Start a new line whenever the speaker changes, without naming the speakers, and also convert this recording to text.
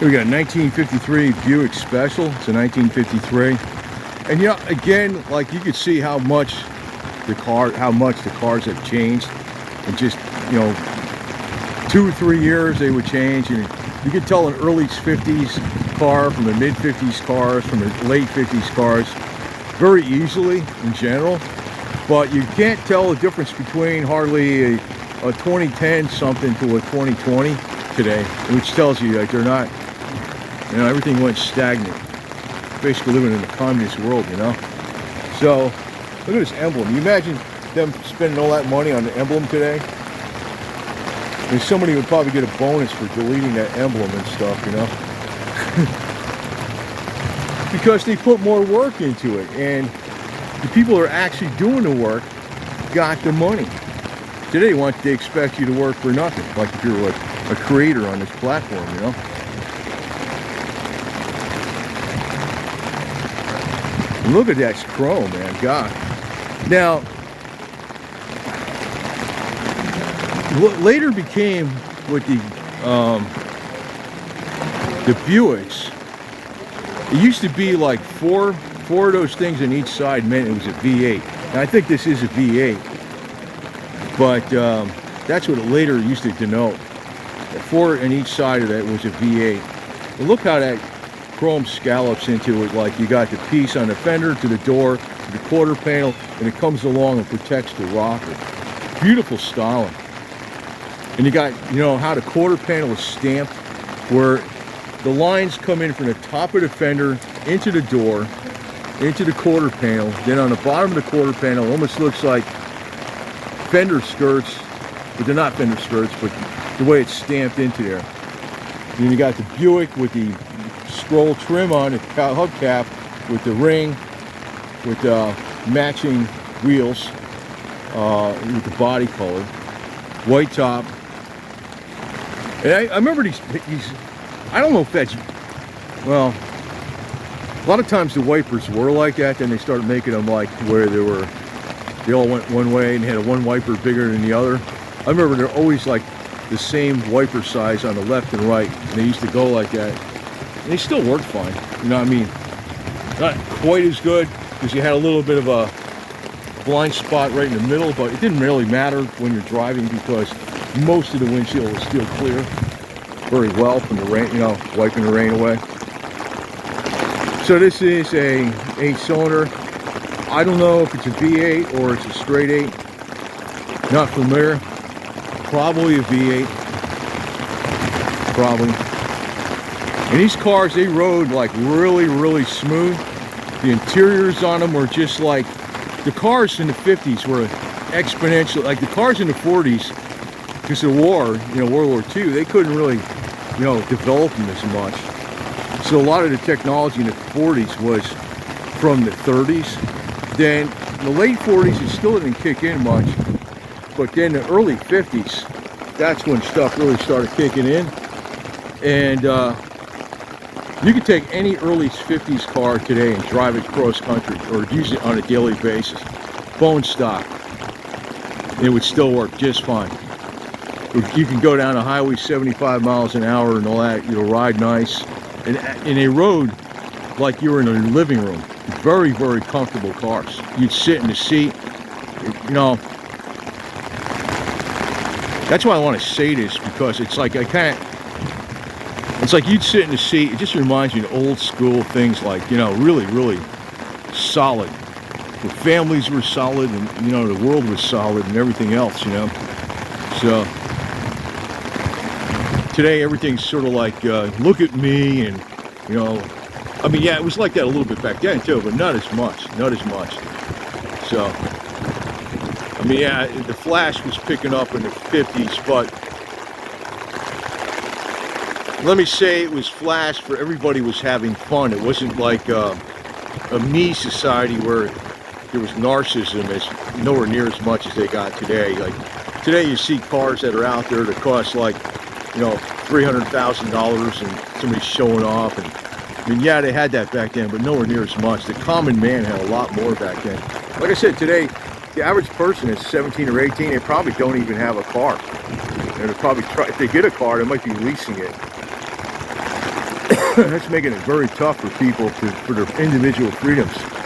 Here we got a 1953 Buick Special. It's a 1953. And you know, again, like you could see how much the cars have changed in just, you know, 2 or 3 years they would change. And you could tell an early 50s car from the mid 50s cars, from the late 50s cars very easily in general. But you can't tell the difference between hardly a 2010 something to a 2020 today, which tells you like they're not, you know, everything went stagnant. Basically living in a communist world, you know. So look at this emblem. You imagine them spending all that money on the emblem today? I mean, somebody would probably get a bonus for deleting that emblem and stuff, you know. Because they put more work into it, and the people who are actually doing the work got the money. Today they expect you to work for nothing, like if you're a creator on this platform, you know. Look at that chrome, man. God. Now, what later became with the Buicks, it used to be like four of those things on each side meant it was a V8. Now, I think this is a V8, but that's what it later used to denote. 4 on each side of that was a V8. And look how that chrome scallops into it. Like you got the piece on the fender to the door to the quarter panel, and it comes along and protects the rocker. Beautiful styling. And you got, you know, how the quarter panel is stamped, where the lines come in from the top of the fender into the door, into the quarter panel. Then on the bottom of the quarter panel, it almost looks like fender skirts, but they're not fender skirts, but the way it's stamped into there. And then you got the Buick with the scroll trim on the hubcap, with the ring, with matching wheels, with the body color, white top. And I remember these, I don't know if that's, well, a lot of times the wipers were like that, then they started making them like where they all went one way and had a one wiper bigger than the other. I remember they're always like the same wiper size on the left and right, and they used to go like that. And they still worked fine, you know what I mean? Not quite as good, because you had a little bit of a blind spot right in the middle, but it didn't really matter when you're driving because most of the windshield was still clear very well from the rain, you know, wiping the rain away. So this is a 8-cylinder. I don't know if it's a V8 or it's a straight 8. Not familiar. Probably a V8. Probably. And these cars, they rode like really, really smooth. The interiors on them were just like, the cars in the 50s were exponential. Like the cars in the 40s, because of the war, you know, World War II, they couldn't really, you know, develop them as much. So a lot of the technology in the 40s was from the 30s. Then in the late 40s, it still didn't kick in much. But then the early 50s, that's when stuff really started kicking in. And you could take any early 50s car today and drive it cross country or use it on a daily basis. Bone stock. And it would still work just fine. You can go down a highway 75 miles an hour and all that. You'll ride nice. And in a road like you were in a living room. Very, very comfortable cars. You'd sit in the seat, you know. That's why I want to say this, because it's like it's like you'd sit in the seat. It just reminds me of old school things, like, you know, really, really solid. The families were solid, and, you know, the world was solid and everything else, you know. So today everything's sort of like, look at me, and, you know, I mean, yeah, it was like that a little bit back then too, but not as much, not as much. So, I mean, yeah, the Flash was picking up in the 50s, but let me say it was Flash for everybody was having fun. It wasn't like a me society where there was narcissism as nowhere near as much as they got today. Like today you see cars that are out there that cost like, you know, $300,000 and somebody's showing off. And I mean, yeah, they had that back then, but nowhere near as much. The common man had a lot more back then. Like I said, today, the average person is 17 or 18. They probably don't even have a car. And they probably try, if they get a car, they might be leasing it. That's making it very tough for people for their individual freedoms.